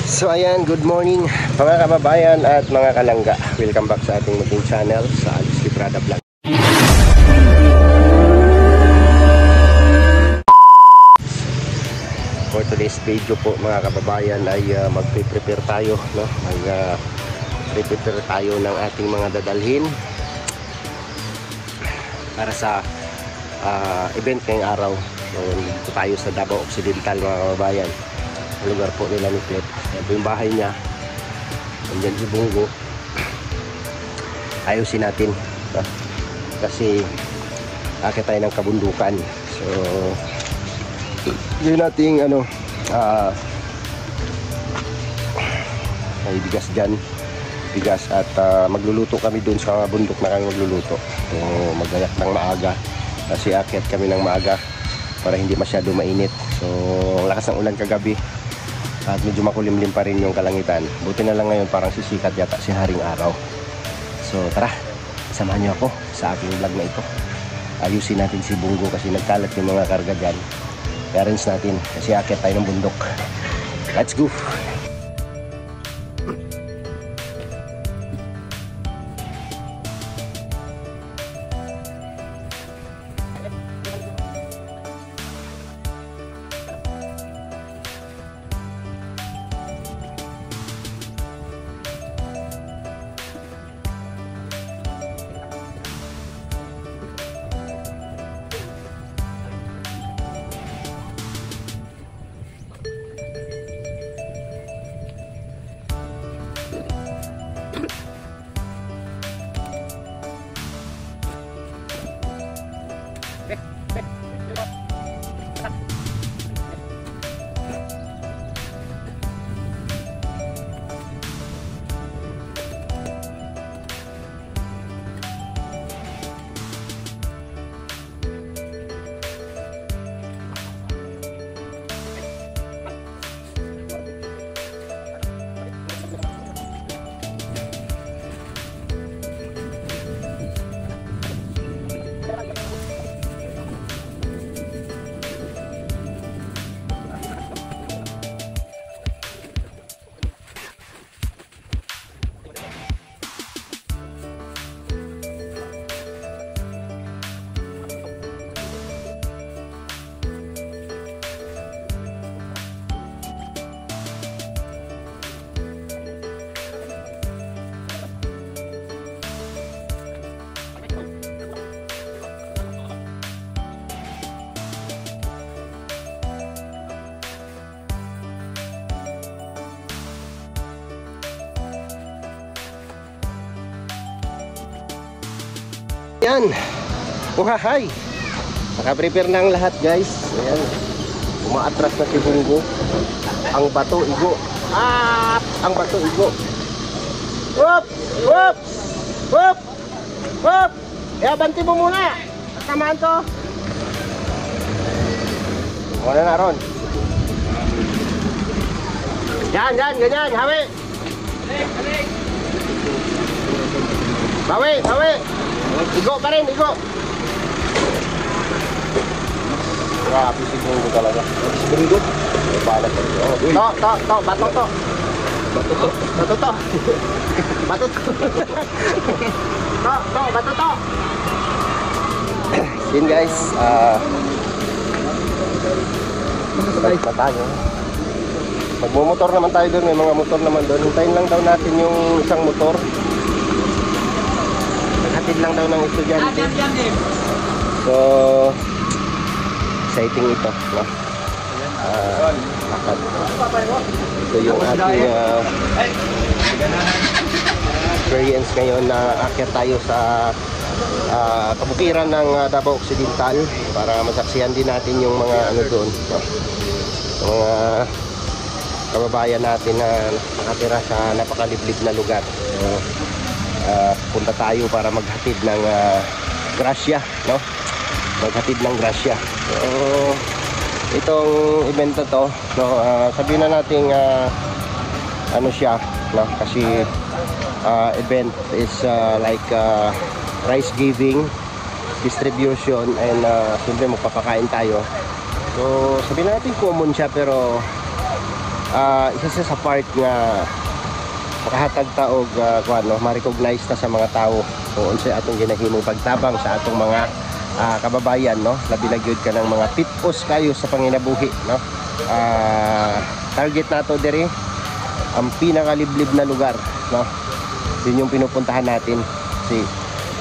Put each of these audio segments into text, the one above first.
So ayan, good morning mga kababayan at mga kalangga. Welcome back sa ating munting channel sa Alex Librada Vlog. For today's video po mga kababayan ay magpe-prepare tayo, no? Mag-prepare tayo ng ating mga dadalhin para sa event ngayong araw. So, dito tayo sa Davao Occidental mga kababayan. Lugar po nila ni Clip. Yan po yung bahay niya. Nandiyan si Bungo. Ayusin natin, kasi akit tayo ng kabundukan. So yun nating may bigas dyan, bigas, at magluluto kami dun sa bundok na kami magluluto. So magayak ng maaga kasi akit kami ng maaga para hindi masyado mainit. So ang lakas ng ulan kagabi at medyo makulimlim pa rin yung kalangitan. Buti na lang ngayon parang sisikat yata si haring araw. So tara, samahan niyo ako sa aking vlog na ito. Ayusin natin si Bungo kasi nagkalat yung mga karga dyan. I-arrange natin kasi akit tayo ng bundok. Let's go! Yan, uhahay, naka-prepare na ang lahat guys. Ayan, umaatras na si Bungo. Ang bato igo, ang bato igo. Whoop, whoop, whoop, whoop. Banti mo muna, tamaan to. Wala na ron. Yan, ganyan, hawi. Bawi. Igo pa rin, igo. Grabe si Bungo talaga. Si Bungo? Balat pa rin. Bato to. Bato to. Yun guys, balik na tayo. Magmumotor naman tayo doon, may mga motor naman doon. Hintayin lang daw natin yung isang motor. Naghatid lang daw ng estudyante. So exciting ito, no? Ito yung ating experience ngayon na akyat tayo sa kabukiran ng Davao Occidental para masaksihan din natin yung mga ano doon, no? Mga kababayan natin na nakatira sa napakaliblib na lugar. So, punta tayo para maghatid ng grasya, no? Maghatid ng grasya. So, itong event na to, no, sabihin na natin ano siya, no? Kasi event is like rice giving, distribution, and siyempre magpapakain tayo. So sabihin natin common siya, pero isa siya sa part nga makahatag ta og kuano ma-recognize ta sa mga tao kung unsay atong ginahimong pagtabang sa atong mga kababayan, no, labi na gyud ka ng mga pitpos kayo sa panginabuhi, no. Target nato diri ang pinakaliblib na lugar, no. Yun yung pinupuntahan natin kasi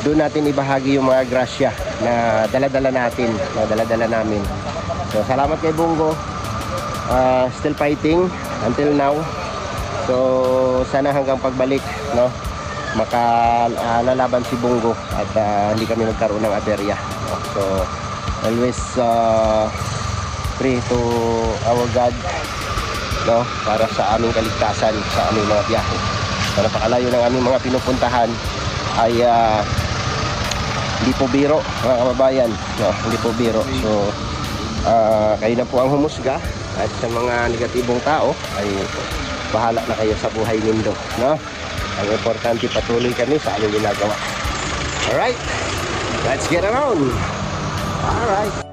doon natin ibahagi yung mga grasya na dala-dala namin. So salamat kay Bungo, still fighting until now. So sana hanggang pagbalik, no, makalalaban si Bungo at hindi kami magkaroon ng aberya, no? So always pray to our God, no, para sa aming kaligtasan sa aming mga biyahe. Para napakalayo ng aming mga pinupuntahan ay hindi po biro, mga kababayan, no, hindi po biro. So kayo na po ang humusga, at sa mga negatibong tao ay bahala na kayo sa buhay nindo, no. Ang importante patuloy kami sa aming ginagawa. Alright, let's get around. Alright.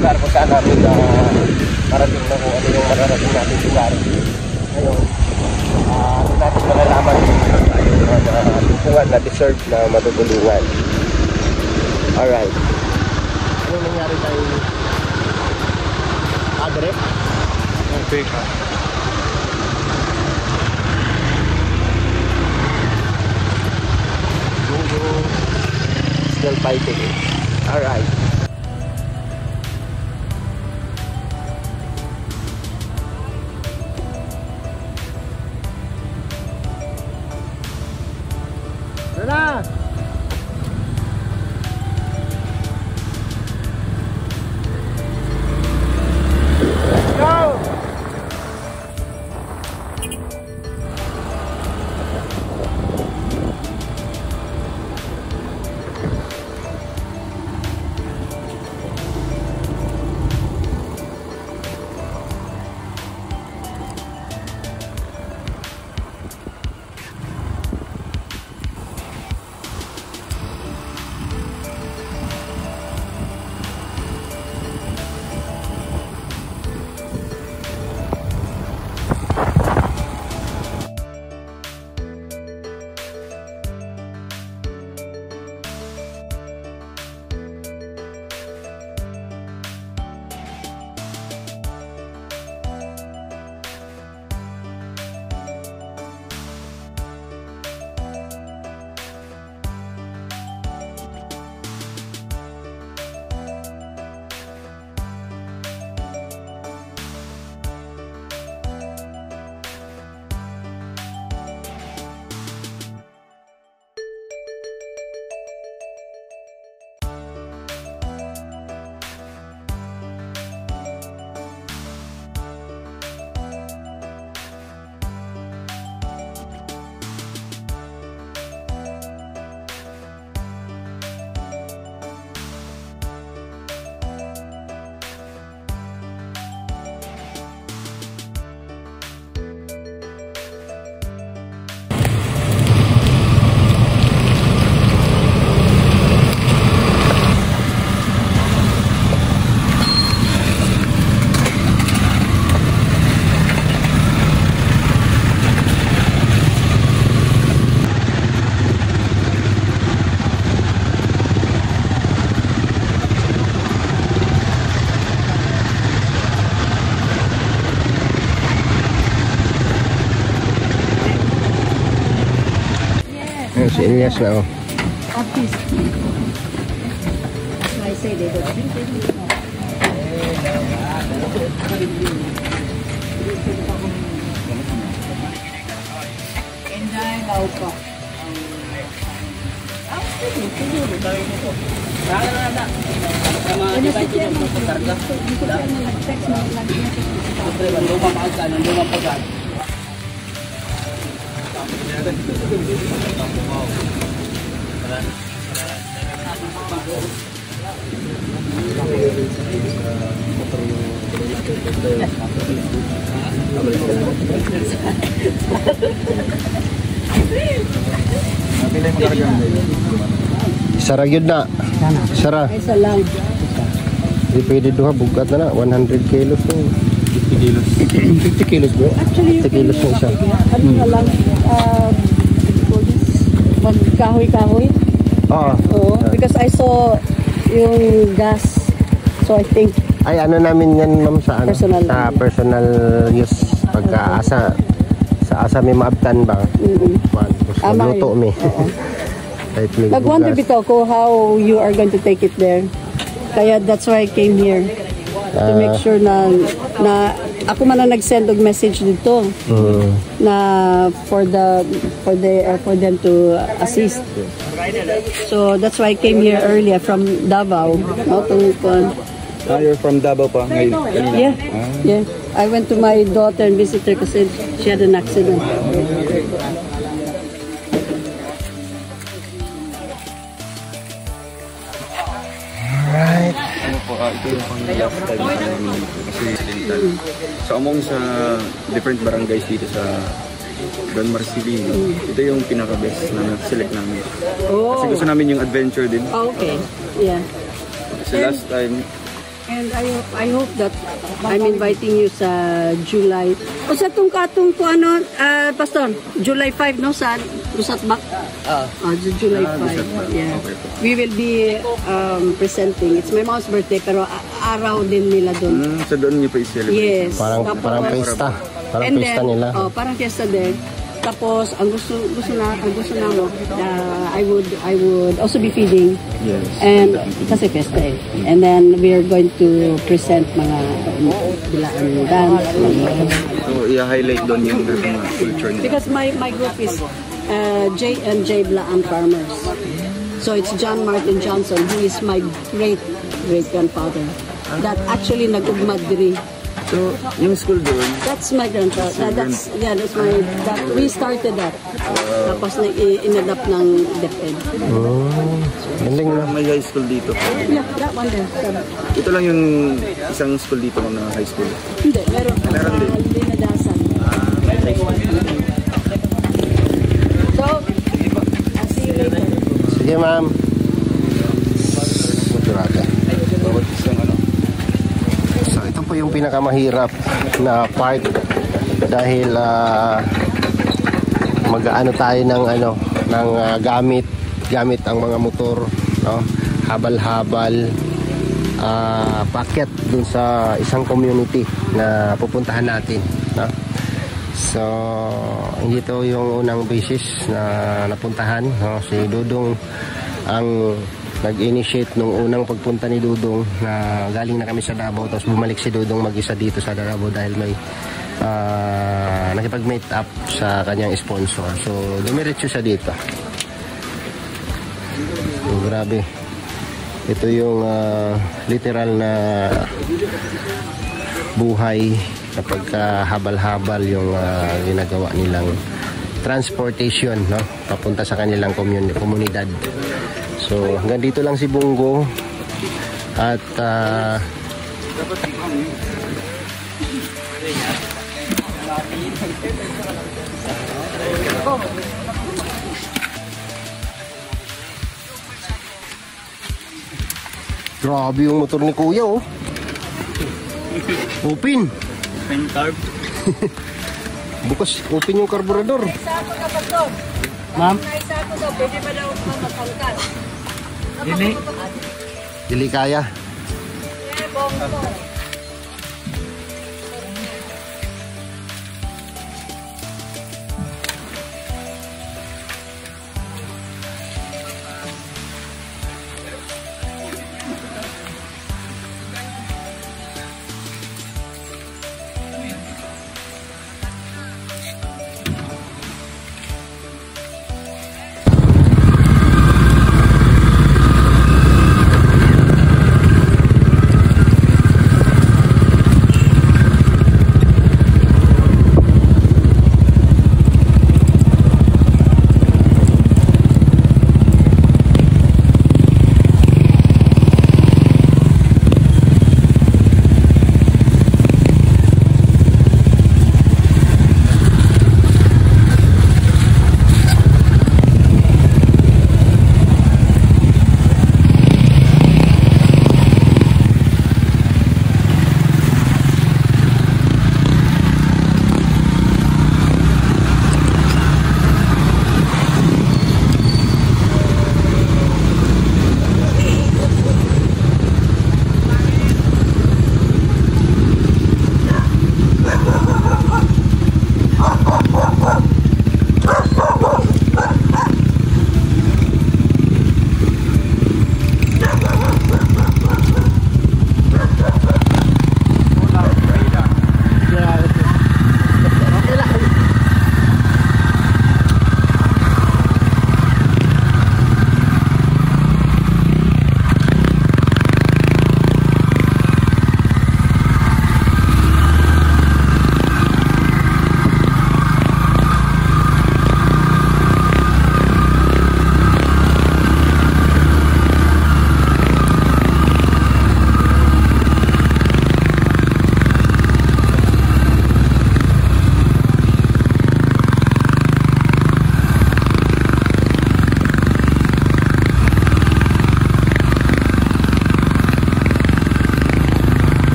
Lugar kung saan natin marating na kung ano yung mararating natin lugar. Ngayon, ano natin malalaman yung tutungan na deserve na matutulungan. Alright. Ano nangyari kay Adrep? Okay ka. Still fighting. Alright. Tara! Let's go! Si Elias na oh. Artist. I say they don't drink it. Enjoy daw po. Sara yun na. Sara. Isa lang. Di pwede duha, bugat na na. 100 kilos na. 50 kilos. 50 kilos bro? Actually, 50 kilos na isa. Ano na lang, kahoy-kahoy. Oo. Oo, because I saw yung gas. So I think, Ay, ano namin yan, ma'am, sa ano? Personal. Sa personal use. Pagka-asa. Sa asa may maabtan ba? Tapos magluto mi. Kahit may nag-wonder bugas. bito ako how you are going to take it there. Kaya that's why I came here. To make sure na ako man ang nag-send og message dito na for them to assist. So that's why I came here earlier from Davao. No, You're from Davao pa ngayon? yeah, yeah. I went to my daughter and visit her kasi she had an accident. Alright. Ano po, ito yung pang last time na namin kasi accidental. So among sa different barangays dito sa Don Marcelino, ito yung pinaka-best na select namin. Kasi gusto namin yung adventure din. Oh, okay. Yeah. Kasi last time, And I hope that I'm inviting you sa July. O sa katong ko ano, Pastor, July 5 no sa Dusatbak? July 5. Yeah. We will be presenting. It's my mom's birthday pero araw din nila doon. sa doon niyo pa i-celebrate. Yes. Parang Tapos, pista. Parang and pista then, nila. Oh, parang fiesta din. Tapos ang gusto namo I would also be feeding. Yes. And kasi fiesta eh. And then we are going to present mga bilaan dance. So i-highlight doon yung mga culture nila. Because my group is J&J Blaan Farmers. So it's John Martin Johnson, who is my great grandfather that actually nag-ugmad diri. So yung school doon, That's my grandfather. That's we started that. Tapos na inadapt ng DepEd. Galing na. may high school dito. Yeah, that one there. Ito lang yung isang school dito na high school. Hindi, meron Meron din. Linadasan. So, I'll see you later. Sige ma'am. Maturada. Bawat isang ano. So ito po yung pinakamahirap na part dahil mag-ano tayo ng gamit ang mga motor, no? Habal-habal packet dun sa isang community na pupuntahan natin, no? So hindi to yung unang basis na napuntahan, no? Si Dudong ang nag-initiate nung unang pagpunta ni Dudong na galing na kami sa Davao tapos bumalik si Dudong mag-isa dito sa Davao dahil may nakipag-meet up sa kanyang sponsor. So dumiretso siya dito. So, grabe. Ito yung literal na buhay kapag habal-habal yung ginagawa nilang transportation, no? Papunta sa kanilang komunidad. So hanggang dito lang si Bungo at grabe yung motor ni Kuya, oh. Open. Bukas, open yung karburador. Ma'am? Dili kaya.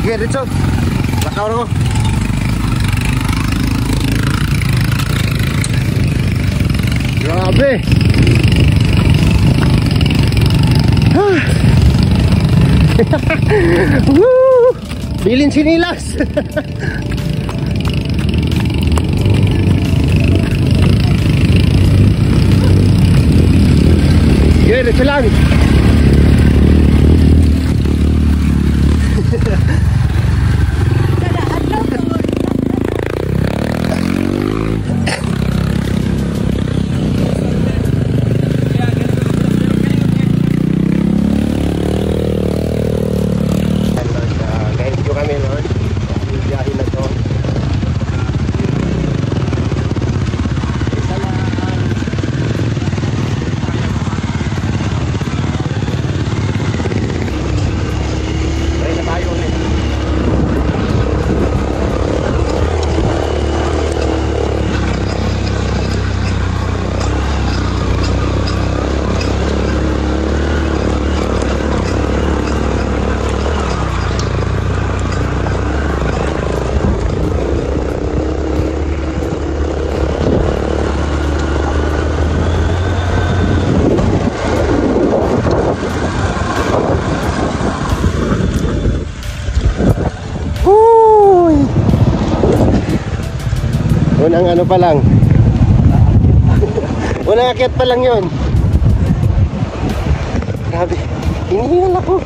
Sige, dito. Lakaw na ko. Grabe. Woo! Bilin sinilas. Sige, dito lang. Unang ano pa lang. Unang akyat pa lang yun. Grabe. Hinihingal ako.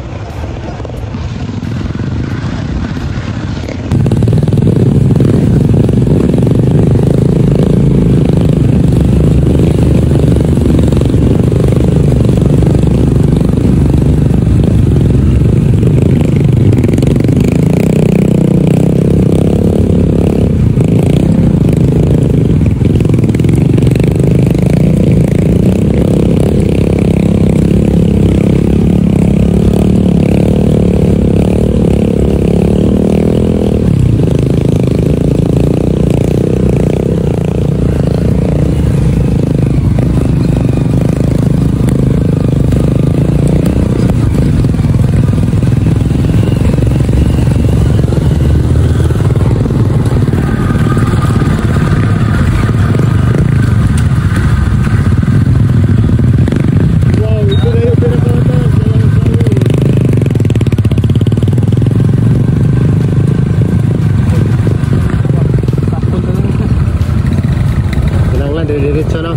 Diretso na.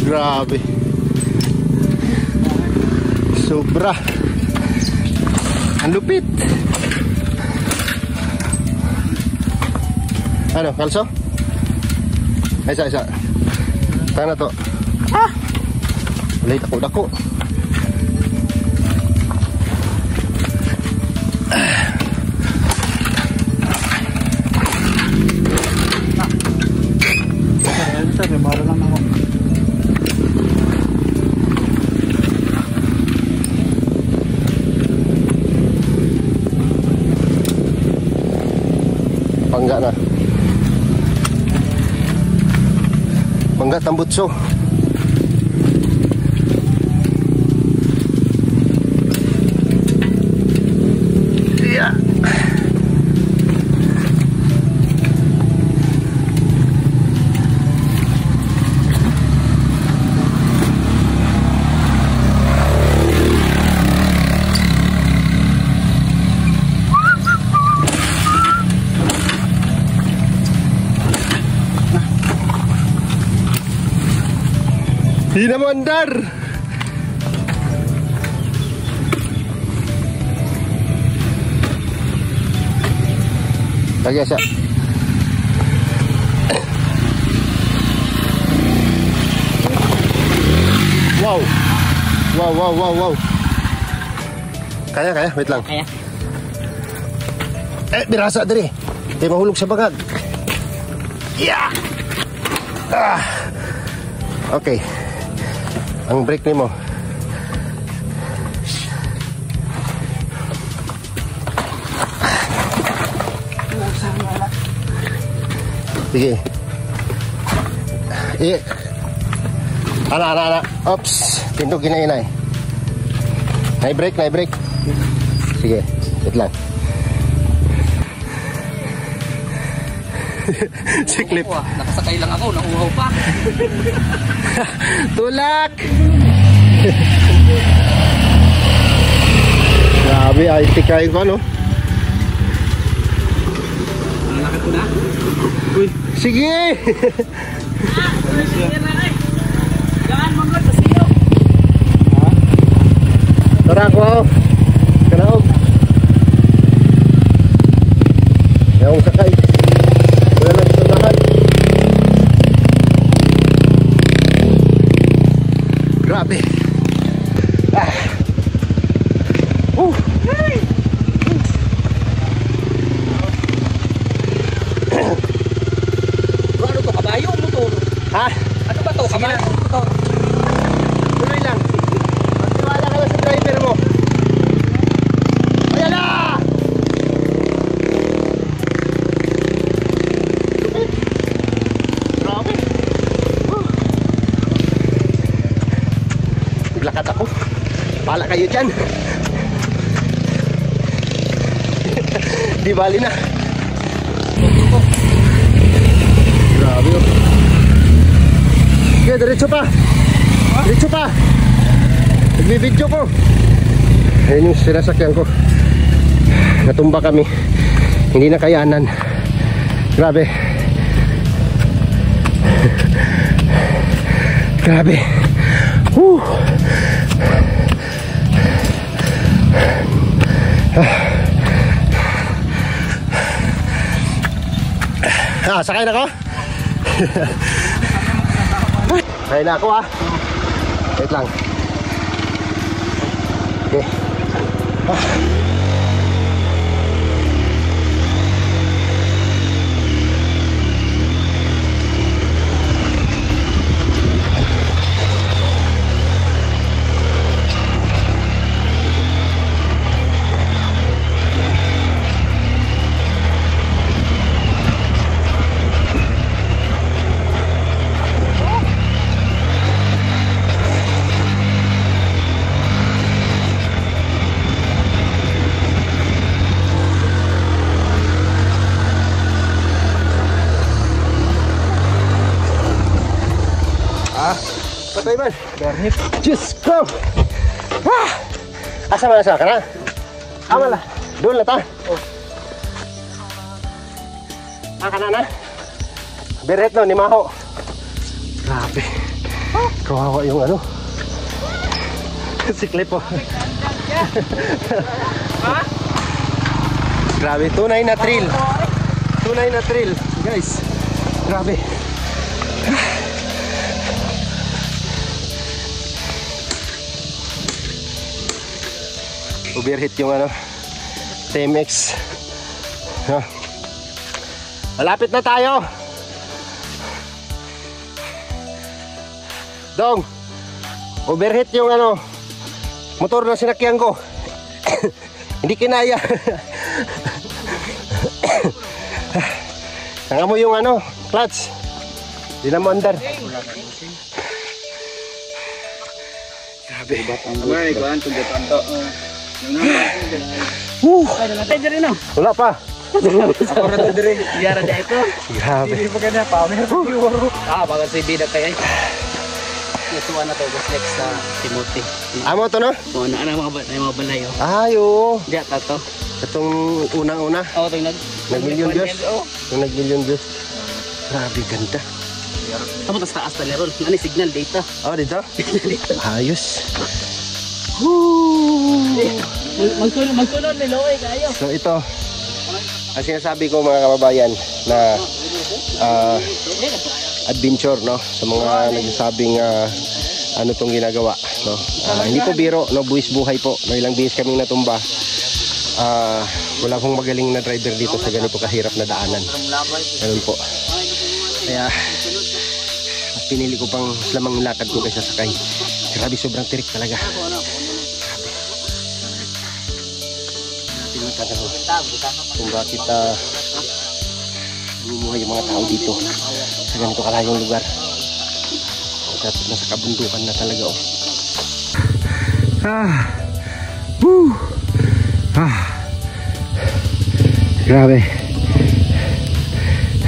Grabe. Sobra. Ang lupit. Ano, kalso? Isa. Tana to. Ah! Late ako dako. Bangga Tambutso. Yeah. Di na mo andar. Lagi siya. Wow. Wow, wow, wow, wow. Kaya, wait lang. Kaya. Birasa dali. Di mahulog sa bagag. Yeah. Okay. Ang brake ni mo. Sige. Ana. Oops. Tindog inay. Naik brake. Sige. Wait lang. Si Clip. Wah, nakasakay lang ako, nauuhaw pa. Tulak! Grabe, ay tikain ko ano. Nalakad ko na? Uy, sige! Jangan manggot sa siyo. Tara ko ako. Kanaog. Yung sakay. Wala lang sunahan. Grabe. Ano to, kabayo o motor? Ha? Ano ba to, kabayo o motor? Tuloy lang. Magtiwala ka lang sa driver mo. Ayan na! Grabe. Naglakad ako. Pala kayo dyan. Di bali na. Grabe oh. Sige, diretso pa. Diretso pa. Nagbibidyo ko. Ayun yung sinasakyan ko. Natumba kami. Hindi na kayanan. Grabe. Grabe. Woo. Sakay na ko? Sakay na ako Wait lang. Okay. Patay man. Bernip. Diyos ko. Asa man ka na? Ama la. Doon na ta. Kana na. Beret no ni Maho. Grabe. Kawawa yung ano. Si Clip po. Grabe, tunay na thrill. Tunay na thrill, guys. Grabe. Overheat yung ano TMX. Malapit na tayo. Dong, overheat yung ano motor na sinakyan ko. Hindi kinaya. Tanga mo yung ano clutch. Di na mo andar. Grabe. Amay, kuhan, tugutan to. Ay, dyan rin o. Wala pa. Ako na to dire. Yara dyan ito. Grabe. Hindi pa kanya pa. Baka si Bida kaya. Ituwa na to. Gusto next sa Timothy. Amo to no? O, na mga balay o. Ay, oo. Diyan, tato. Itong unang-una. Oo, ito yung Nag-million views. Yung nag-million views. Grabe, ganda. Tapos tas taas na meron. Ano yung signal data? Oh, dito? Ayos. Magsunod ni Loe kayo. So ito, ang sinasabi ko mga kababayan na adventure, no? Sa mga nagsasabing ano tong ginagawa, no? Hindi po biro, no? Buwis buhay po. No, ilang beses kaming natumba. Wala pong magaling na driver dito sa ganito kahirap na daanan. Ganun po. Kaya mas pinili ko pang lamang lakad ko kaysa sakay. Grabe, sobrang tirik talaga. Grabe. Natin matanong kung bakit namumuhay yung mga tao dito sa ganito kalayong lugar. Nasa kabundukan na talaga, oh. Grabe.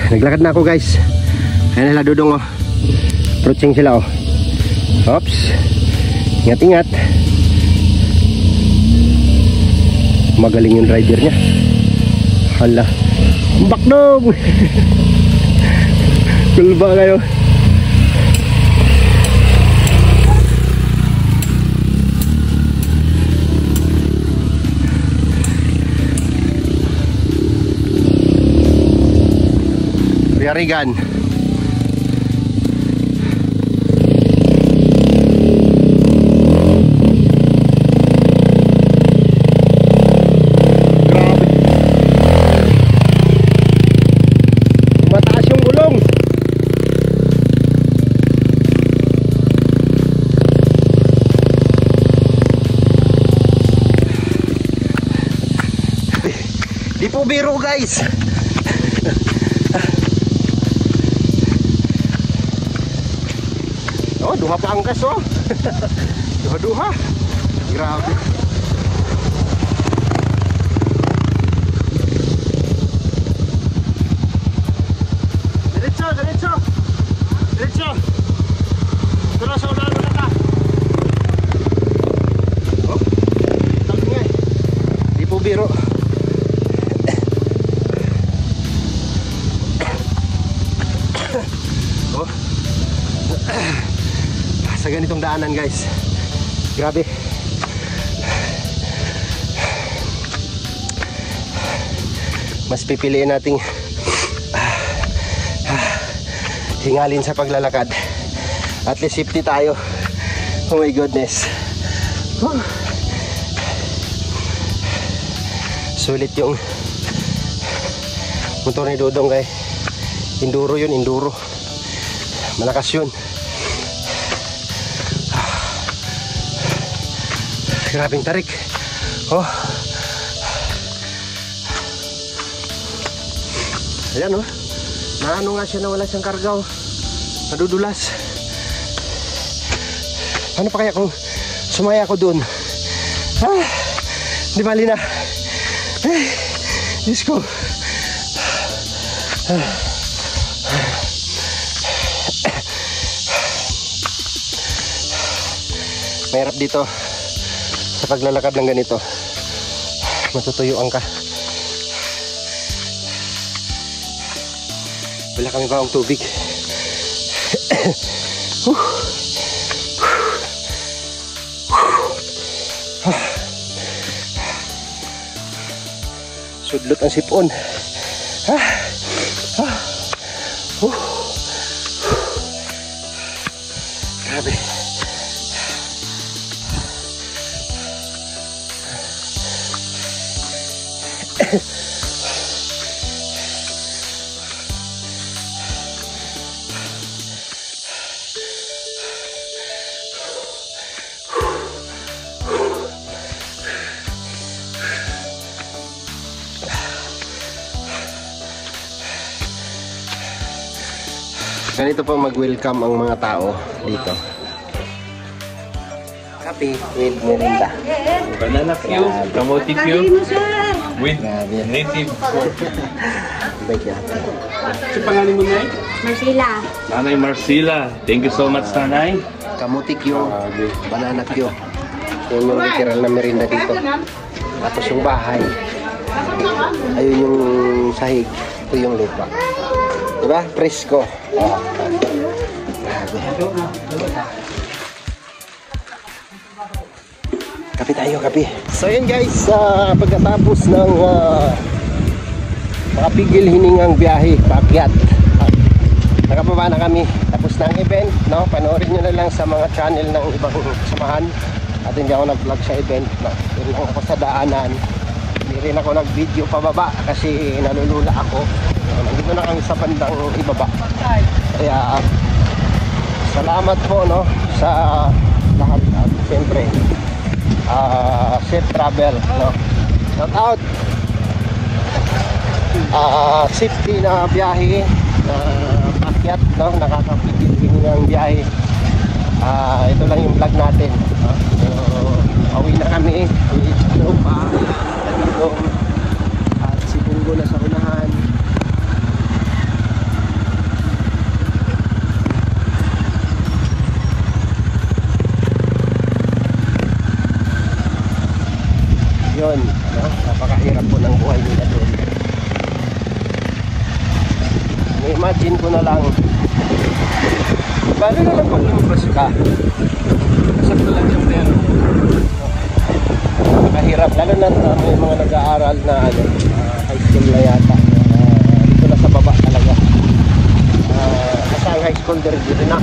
Naglakad na ako, guys. Ayan nila Dudong, oh. Approaching sila, oh. Oops. Ingat-ingat. Magaling yung driver niya. Hala. Bakdong! Kulba kayo. Riarigan. Di po biro, guys. Oh, duha pa angkas, oh. Duha-duha. Grabe. Diretso, diretso. Diretso. Pero sa unahan na ka. Oh, tawag nga eh. Di po biro. Sa ganitong daanan, guys, grabe. Mas pipiliin nating hingalin sa paglalakad. At least safety tayo. Oh my goodness. Sulit yung motor ni Dudong, kay enduro yun, enduro. Malakas yun. Grabing tarik. Oh. Ayan, oh. Naano nga siya na wala siyang karga, oh. Nadudulas. Ano pa kaya kung sumaya ako dun? Di bali na. Diyos ko. Mahirap dito sa paglalakad ng ganito. Matutuyuan ka. Wala kami baong tubig. Sudlot ang sipon. Grabe. Ganito po mag-welcome ang mga tao dito. Kape with merinda. Banana Q, kamote Q, with native. Bait niya. Sa pangalan mo, Nay? Marcela. Nanay Marcela. Thank you so much, Nanay. Kamutik yung banana Q. Yan yung literal na merinda dito. Tapos yung bahay. Ayun yung sahig. Ito yung lupa. Diba? Presko. Kape tayo, kape. So yun guys, pagkatapos ng makapigil hiningang biyahe, paakyat. Nakababa na kami. Tapos ng event, no? Panoorin nyo na lang sa mga channel ng ibang samahan. At hindi ako nag-vlog sa event, no? Hindi lang ako sa daanan. Hindi rin ako nag-video pababa kasi nalulula ako. Nandito na kami sa bandang ibaba. Kaya salamat po, no, sa lahat. At siyempre safe travel, no? Shout out. Safety na biyahe, paakyat, no? Nakakapigil ng biyahe. Ito lang yung vlog natin, no? So, pauwi na kami. Ito pa dito. At si Bungo na sa unahan. Yun, no? Napakahirap po ng buhay nila doon. Imagine ko na lang, paano na lang pag lumabas ka? Kasap na lang yung pera. Napakahirap, lalo na may mga nag-aaral na high school na yata. Dito na sa baba talaga. Kasi ang high school dito na.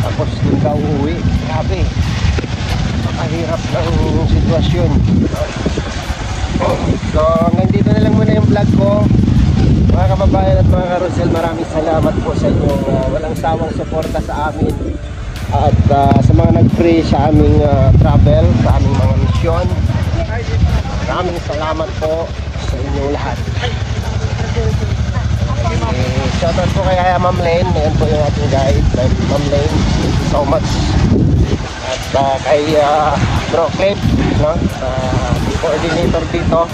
Tapos doon ka uuwi. Grabe. Napakahirap ng sitwasyon. So hanggang dito na lang muna yung vlog ko. Mga kababayan at mga karusel, maraming salamat po sa inyong walang sawang suporta sa amin. At sa mga nag-pray sa aming travel, sa aming mga misyon. Maraming salamat po sa inyong lahat. Shoutout po kay Ma'am Lane. Ayan po yung ating guide, Ma'am Lane. Thank you so much. At kay Bro Clip, no? Coordinator dito.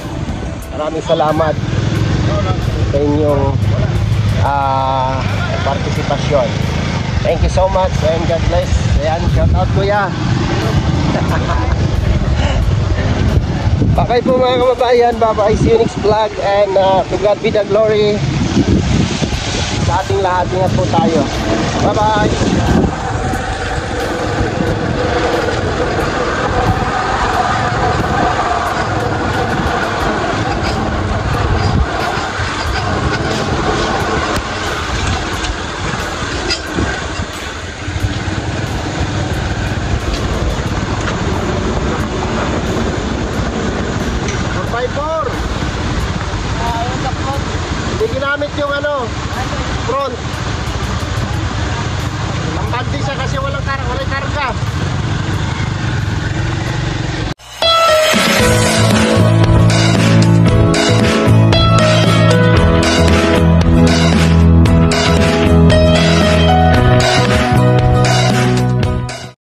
Maraming salamat sa inyong partisipasyon. Thank you so much and God bless. Ayan, shout out kuya. Bye po mga kababayan. Bye-bye. See you next vlog and to God be the glory. Sa ating lahat, ingat po tayo. Bye-bye.